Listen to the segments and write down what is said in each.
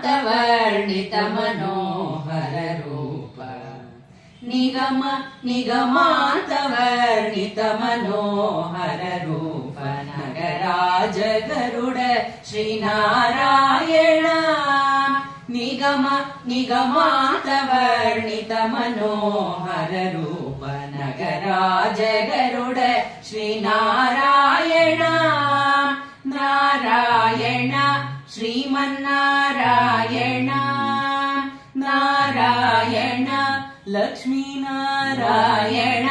निगमान्तवर्णितमनोहररूप निगमान्तवर्णितमनोहररूप नगराज गरुड श्रीनारायण निगमान्तवर्णितमनोहररूप नगराज गरुड श्रीनारायण नारायण श्रीमन्नारायण नारायण लक्ष्मीनारायण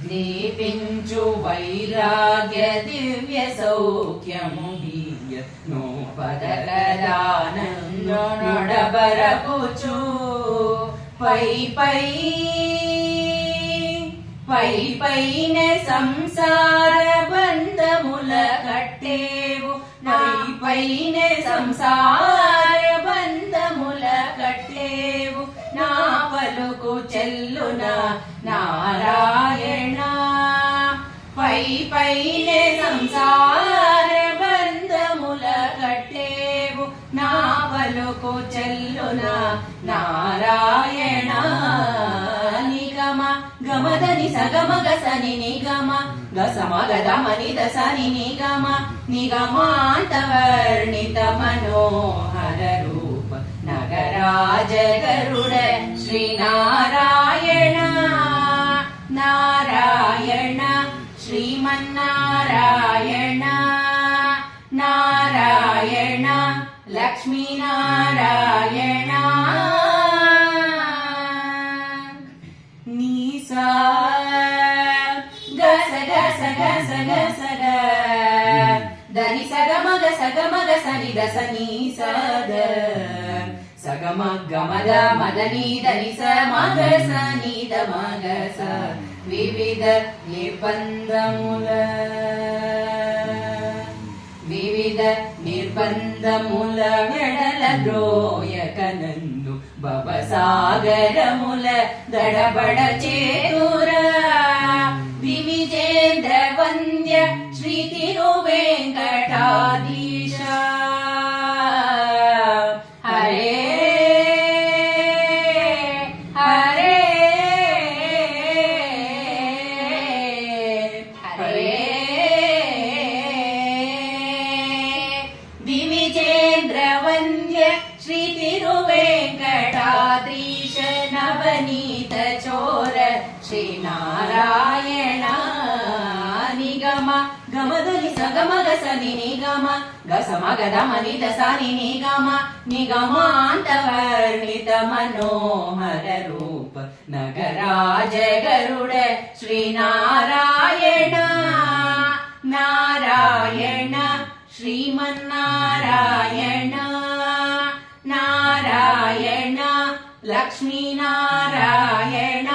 दीपिंचु वैराग्य दिव्य सौख्यमुदीय नो पदकदानन्यो नोडबरकुचु पै पै पै पैने संसार बंधमुल कट्टेवु पै पैने संसार बंधमुल कट्टेवु ना पलुकु चल्लुन नारायण पै पैने संसार बंधमुल कट्टेवु ना पलुकु चल्लुन नारायण गमदनि सगमग सनि निगम गसमगदमनि दसनि निगम निगमान्तवर्णित मनोहर रूप नगराज गरुड श्रीनारायण नारायण श्रीमन्नारायण नारायण लक्ष्मीनारायण దని సగమగ సగమగ సని దసని సద సగమగ మద మదని దని స మగ సని ద మగ స వివిధ నిర్బంధముల వెడల ద్రోయకనందు భవసాగరముల దడబడ చేతుర వివిజేంద్ర వంద్య శ్రీ తిరువేంకటాధీశ హరే హరే హరే వివిజేంద్ర వంద్య శ్రీ తిరువేంకటాద్రీశ నవనీత చోర శ్రీనారాయణ నిగమ గమదని సగమగ సని నిగమ గసమగదమని దసని నిగమ నిగమాంతవర్ణిత మనోహర రూప నగరాజ గరుడ శ్రీనారాయణ నారాయణ श्रीमन्नारायण नारायण लक्ष्मीनारायण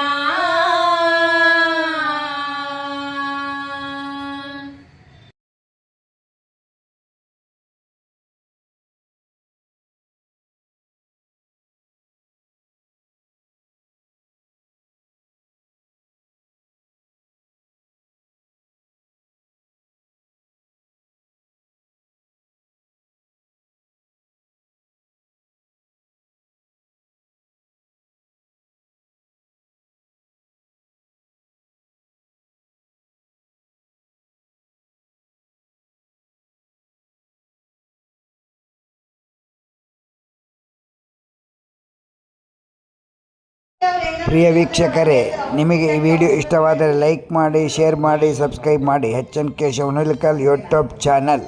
ಪ್ರಿಯ ವೀಕ್ಷಕರೇ, ನಿಮಗೆ ಈ ವಿಡಿಯೋ ಇಷ್ಟವಾದರೆ ಲೈಕ್ ಮಾಡಿ, ಶೇರ್ ಮಾಡಿ, ಸಬ್ಸ್ಕ್ರೈಬ್ ಮಾಡಿ. H N Keshav Hunalikal YouTube channel.